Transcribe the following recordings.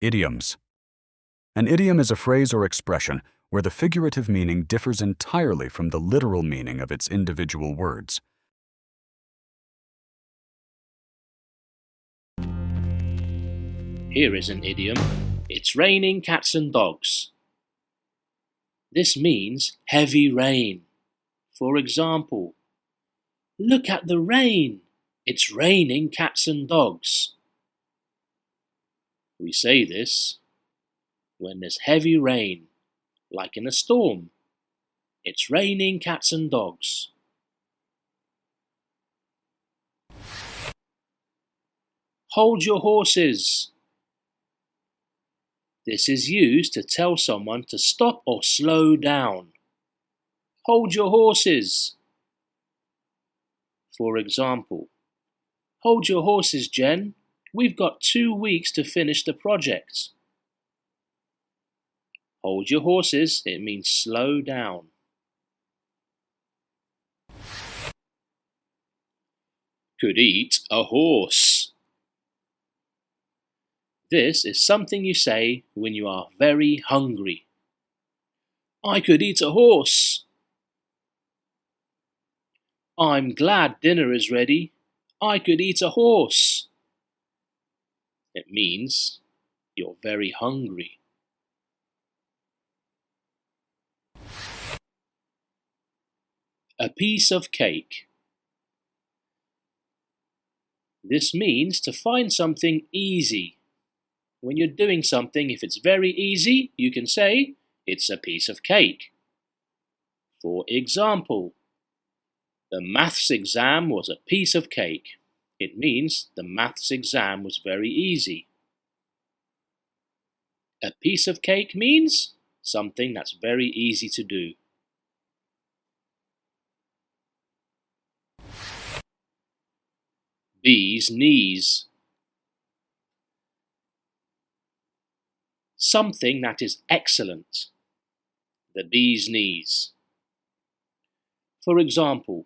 Idioms. An idiom is a phrase or expression where the figurative meaning differs entirely from the literal meaning of its individual words. Here is an idiom. It's raining cats and dogs. This means heavy rain. For example, look at the rain. It's raining cats and dogs. We say this when there's heavy rain, like in a storm. It's raining cats and dogs. Hold your horses. This is used to tell someone to stop or slow down. Hold your horses. For example, hold your horses, Jen. We've got 2 weeks to finish the project. Hold your horses, it means slow down. Could eat a horse. This is something you say when you are very hungry. I could eat a horse. I'm glad dinner is ready. I could eat a horse. It means you're very hungry. A piece of cake. This means to find something easy. When you're doing something, if it's very easy, you can say, it's a piece of cake. For example, the maths exam was a piece of cake. It means the maths exam was very easy. A piece of cake means something that's very easy to do. Bee's knees. Something that is excellent. The bee's knees. For example,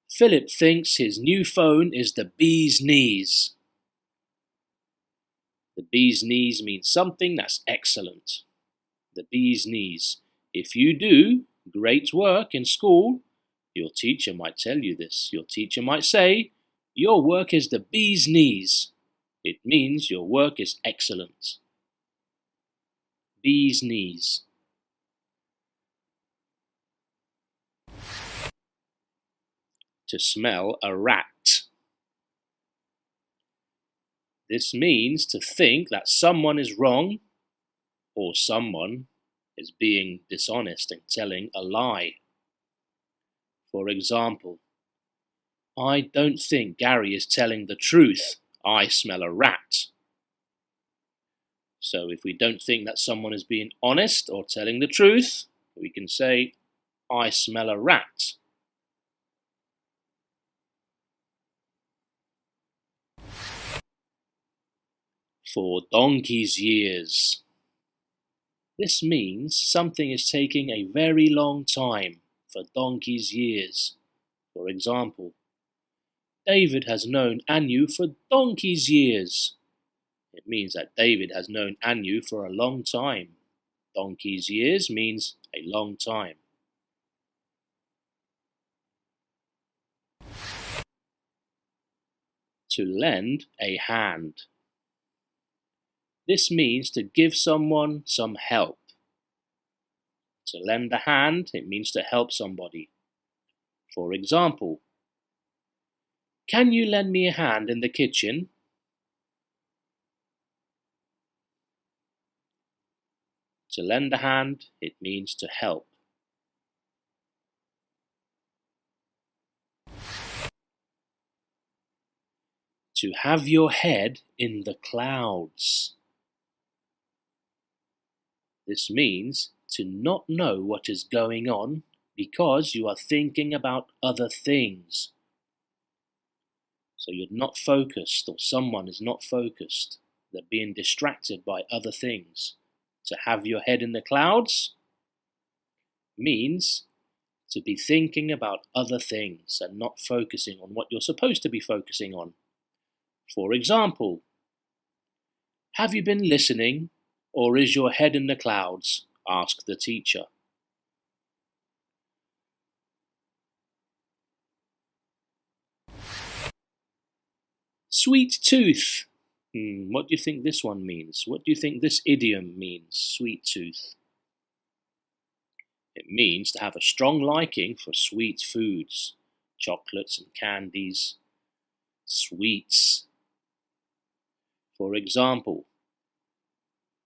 Philip thinks his new phone is the bee's knees. The bee's knees means something that's excellent. The bee's knees. If you do great work in school, your teacher might tell you this. Your teacher might say, your work is the bee's knees. It means your work is excellent. Bee's knees. To smell a rat. This means to think that someone is wrong or someone is being dishonest and telling a lie. For example, I don't think Gary is telling the truth. I smell a rat. So if we don't think that someone is being honest or telling the truth, we can say, I smell a rat. For donkey's years. This means something is taking a very long time. For donkey's years. For example, David has known Anu for donkey's years. It means that David has known Anu for a long time. Donkey's years means a long time. To lend a hand. This means to give someone some help. To lend a hand, it means to help somebody. For example, can you lend me a hand in the kitchen? To lend a hand, it means to help. To have your head in the clouds. This means to not know what is going on because you are thinking about other things. So you're not focused, or someone is not focused. They're being distracted by other things. To have your head in the clouds means to be thinking about other things and not focusing on what you're supposed to be focusing on. For example, Have you been listening, or is your head in the clouds? Asked the teacher. Sweet tooth. What do you think this one means? What do you think this idiom means, sweet tooth? It means to have a strong liking for sweet foods, chocolates and candies, sweets. For example,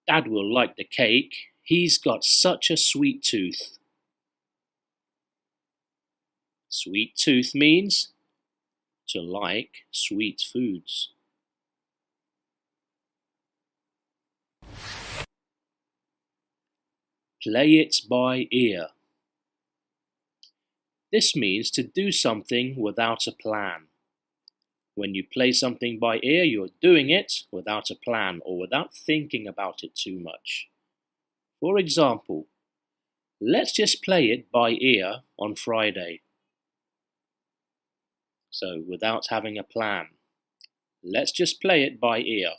Dad will like the cake. He's got such a sweet tooth. Sweet tooth means to like sweet foods. Play it by ear. This means to do something without a plan. When you play something by ear, you're doing it without a plan or without thinking about it too much. For example, let's just play it by ear on Friday. So, without having a plan, let's just play it by ear.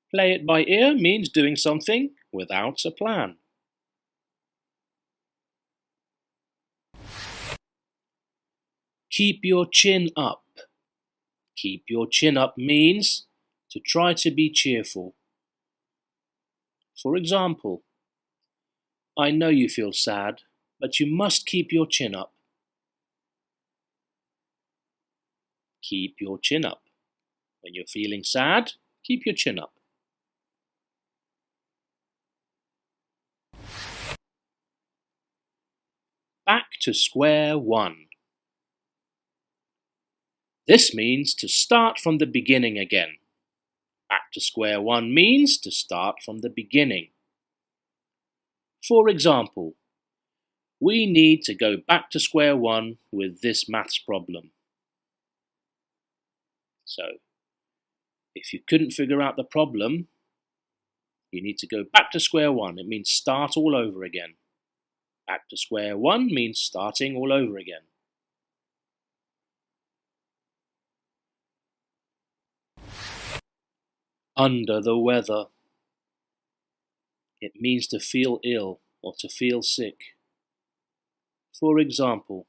Play it by ear means doing something without a plan. Keep your chin up. Keep your chin up means to try to be cheerful. For example, I know you feel sad, but you must keep your chin up. Keep your chin up. When you're feeling sad, keep your chin up. Back to square one. This means to start from the beginning again. Back to square one means to start from the beginning. For example, we need to go back to square one with this maths problem. So, if you couldn't figure out the problem, you need to go back to square one. It means start all over again. Back to square one means starting all over again. Under the weather. It means to feel ill or to feel sick. For example,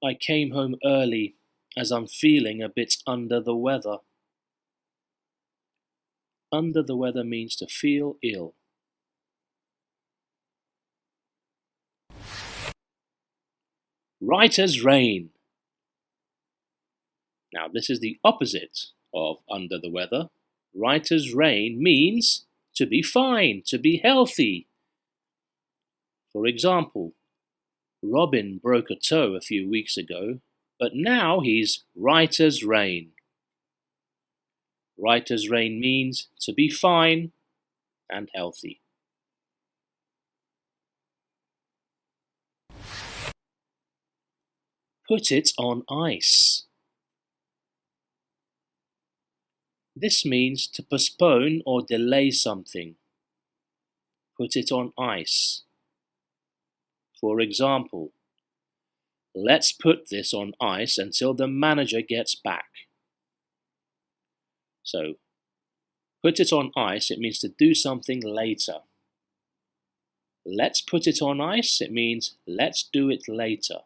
I came home early as I'm feeling a bit under the weather. Under the weather means to feel ill. Right as rain. Now this is the opposite of under the weather. Right as rain means to be fine, to be healthy. For example, Robin broke a toe a few weeks ago, but now he's right as rain. Right as rain means to be fine and healthy. Put it on ice. This means to postpone or delay something. Put it on ice. For example, let's put this on ice until the manager gets back. So, put it on ice, it means to do something later. Let's put it on ice, it means let's do it later.